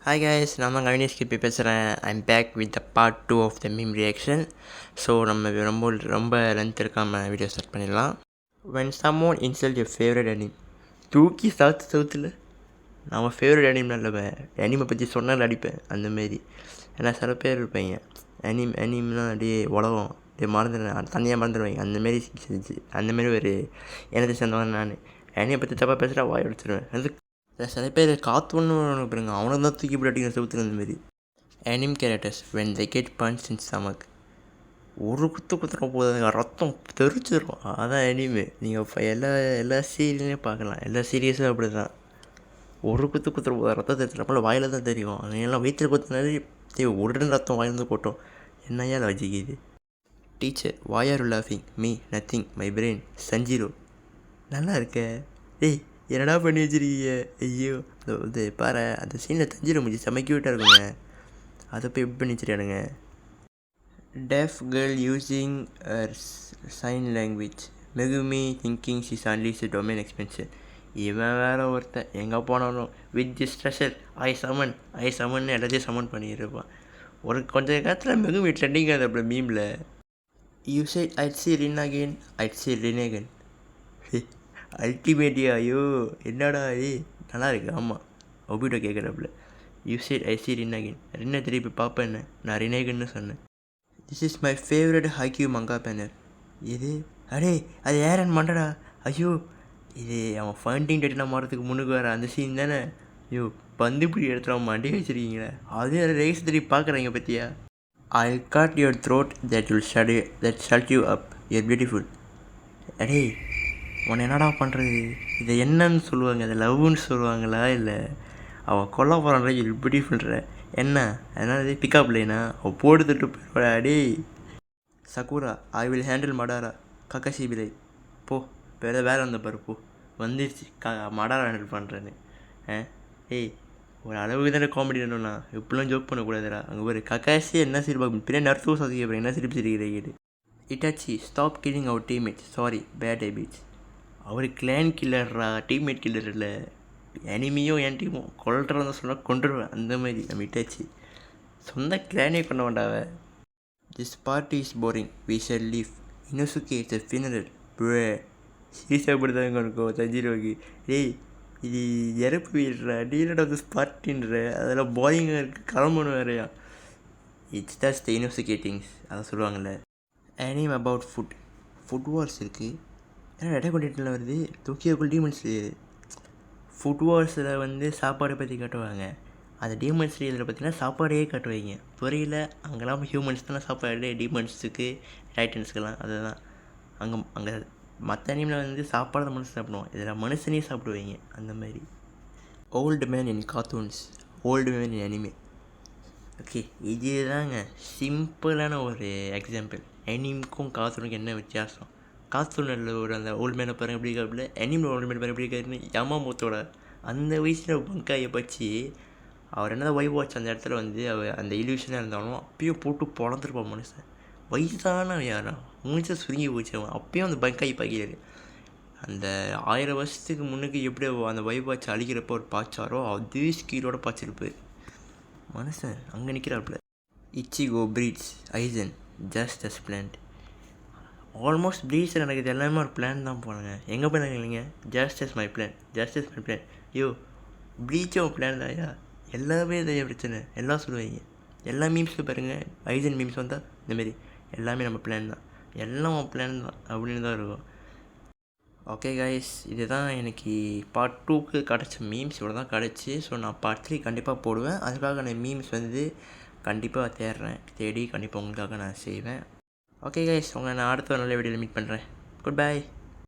Hi guys, நான் தான் கவினேஷ் கிபி பேசுகிறேன். I'm back with the part 2 of the meme reaction. So நம்ம ரொம்ப லென்த் இருக்காமல் வீடியோ ஸ்டார்ட் பண்ணிடலாம். When someone insult your favourite anime, தூக்கி சவுத்தில் நம்ம ஃபேவரட் அனிம் நல்ல அனிமை பற்றி சொன்னால் அடிப்பேன் அந்தமாரி. ஏன்னா சில பேர் இருப்பீங்க அனிம்னா அப்படியே உலகம் அப்படியே தனியாக மறந்துடுவாங்க. அந்தமாரி ஒரு எனத்தை சேர்ந்தவன் நான். அனியை பற்றி தப்பாக பேசுகிறா வாய் அடிச்சிடுவேன். அது சில பேர் காத்துன்னு பாருங்க, அவனை தான் தூக்கி போட்டு அடிக்கிற செவுத்துல அந்தமாரி. Anime characters when they get punched in stomach, ஒரு குத்துற போது ரத்தம் தெரிச்சிடும். அதான் அனிமே. நீங்கள் இப்போ எல்லா சீரியல்லையும் பார்க்கலாம், எல்லா சீரியஸும் அப்படி தான். ஒரு குத்துற போது ரத்தம் தெரிச்சிடப்போ வாயில் தான் தெரியும். எல்லாம் வயிற்றில் குத்துனாலே உடனே ரத்தம் வாயிலிருந்து கொட்டும். என்னையா லாஜிக் இது? Teacher why are you laughing? me nothing, my brain சஞ்சிரோ. நல்லா இருக்க ஏய், என்னடா பண்ணி வச்சிருக்கீங்க? ஐயோ, இது பாரு, அந்த சீனில் தஞ்சிட முடிஞ்சு செம்ம க்யூட்டாக இருக்குங்க. அதை போய் எப்படி பண்ணி வச்சிருக்கானுங்க. Deaf girl using sign language, Megumi thinking she's unleash domain expansion. இவன் வேறு ஒருத்தன் எங்கே போனாலும் வித் தி ஸ்ட்ரெஷர் ஐ சமன் எல்லாத்தையும் சமன் பண்ணியிருப்பான். ஒரு கொஞ்சம் காலத்தில் மெகுமி ட்ரெண்டிங் ஆகுது அப்படி மீமில். You said I'd see Rin again, I'd see Rin again. அல்டிமேட்டியா? ஐயோ என்னடா நல்லா இருக்கு. ஆமாம், ஒபிட்டோ கேட்குறாப்புல. You said I see Rin again, ரின்னை திருப்பி பார்ப்பேன். என்ன நான் ரினேகன்னு சொன்னேன். This is my favourite Haikyu manga banner. இது அடே அது ஏரன் மண்டடா. ஐயோ, இது அவன் ஃபண்டிங் டேட்டினா மாறதுக்கு முன்னுக்கு வர அந்த சீன் தானே. ஐயோ, பந்து இப்படி இடத்துல அவன் மண்டி வச்சுருக்கீங்களே, அதே ரேஸ் திருப்பி பார்க்குறீங்க பற்றியா? I cut your throat that shut you up, you're beautiful. அடே உன்னை என்னடா பண்ணுறது? இதை என்னன்னு சொல்லுவாங்க? அதை லவ்னு சொல்லுவாங்களா, இல்லை அவன் கொல்ல போகிறான்ற இது பியூட்டிஃபுல்ற என்ன? அதனால் பிக்கப் லைனா அவள் போட்டுட்டு போயிடுவாடா. அடே Sakura I will handle Madara Kakashi பிலை. போ வேறு வந்த பாரு, போ வந்துடுச்சு மடாரா ஹேண்டில் பண்ணுறேன்னு. ஏய், ஒரு அளவுக்கு தானே காமெடி வேணும்னா இப்படிலாம் ஜோக் பண்ணக்கூடாதுடா. அங்கே ஒரு கக்காசி என்ன சிரிப்பு பின்னாடி நர்த்து சதிக்க என்ன சிரிப்பு சிரிக்கிறீங்க? இட்டாச்சி ஸ்டாப் கில்லிங் அவர் டீம்மேட், சாரி பேட் ஹேபிட்ஸ். அவர் கிளான் கில்லர்ரா, டீம்மேட் கில்லர் இல்லை. எனிமியும் என் டீமும் கொல்றதா சொன்னால் கொண்டுருவேன் அந்த மாதிரி. நம்ம இட்டாச்சு சொந்த கிளானே கொண்ட வேண்டாவ. This party is boring, we shall leave, Inosuke it's a funeral bro. சீரியஸாக இப்படி தாங்க இருக்கும் தஞ்சிரோக்கு. டேய், இது இறப்பு வீடுறா, டீலட் ஆஃப் திஸ் பார்ட்டின்ற, அதெல்லாம் போரிங்காக இருக்குது, கிளம்பணும் வேறையா. இட்ஸ் தட்ஸ் த இனோசுகே திங்ஸ், அதை சொல்லுவாங்கள்ல. அனிம் அபவுட் ஃபுட் வார்ஸ் இருக்குது. ஏன்னா ரெட்டை கொண்டிட்டில் வருது டோக்கியோக்குள் டீமன் ஸ்லேயர். ஃபுட் வார்ஸில் வந்து சாப்பாடை பற்றி காட்டுவாங்க. அந்த டீமன் ஸ்லேயரில் பார்த்திங்கன்னா சாப்பாடையே காட்டுவாங்க. துறையில் அங்கெல்லாம் ஹியூமன்ஸ் தானே சாப்பாடு, டீமன்ஸுக்கு டைட்டன்ஸுக்கெல்லாம் அதுதான். அங்கே மற்ற அனிமில் வந்து சாப்பாடு தான் மனுஷன் சாப்பிடுவோம், இதில் மனுஷனே சாப்பிடுவீங்க அந்த மாதிரி. Old man in cartoons, old man in anime. Okay, இது தாங்க சிம்பிளான ஒரு எக்ஸாம்பிள். அனிமுக்கும் கார்ட்டூனுக்கும் என்ன வித்தியாசம்? கார்ட்டூனில் ஒரு அந்த ஓல்டு மேனை பாருங்க எப்படி இருக்காப்புல, அனிமில் ஓல்டு மேன் பாருங்க எப்படி இருக்காருன்னு. யமாமூத்தோட அந்த வயசில் பங்காயை பச்சு அவர் என்னதான் வைப் வாட்ச் அந்த இடத்துல வந்து அவர் அந்த இல்யூஷனாக இருந்தாலும் அப்பயும் போட்டு பொழந்துருப்பான் மனுஷன். வயசான யாரா மூச்சை சுருங்கி போச்சு அவன், அப்பயும் அந்த பங்காய் பாக்கிறாரு. அந்த 1000 வருஷத்துக்கு முன்னுக்கு எப்படி அந்த வைப் வாட்ச் அழிக்கிறப்போ ஒரு பாய்ச்சாரோ அதே ஸ்கீலோட பாய்ச்சிருப்பார் மனுஷன். அங்கே நிற்கிறாப்புல. Ichigo frees Aizen just as planned. Almost ப்ளீச்சில் நடக்குது எல்லாமே ஒரு பிளான் தான் போனாங்க. எங்கே போய் இல்லைங்க, ஜஸ்ட் மை பிளான். யோ, ப்ளீச்சும் ஒரு பிளான் தான்யா. எல்லாமே இதைய பிரச்சனை எல்லாம் சொல்லுவாங்க. எல்லா மீம்ஸில் பாருங்கள், ஐசன் மீம்ஸ் வந்தால் இந்தமாரி எல்லாமே நம்ம பிளான் தான், எல்லாம் பிளான் தான் அப்படின்னு தான் இருக்கும். ஓகே கைஸ், இது தான் எனக்கு பார்ட் 2க்கு கிடச்ச மீம்ஸ். இவ்வளோ தான் கிடச்சி. ஸோ நான் பார்ட் 3 கண்டிப்பாக போடுவேன். அதுக்காக நான் மீம்ஸ் வந்து கண்டிப்பாக தேடி கண்டிப்பாக உங்களுக்காக நான் செய்வேன். ஓகே கைஸ், உங்களை நான் அடுத்த நல்ல வீடியோவில் மீட் பண்ணுறேன். Good bye.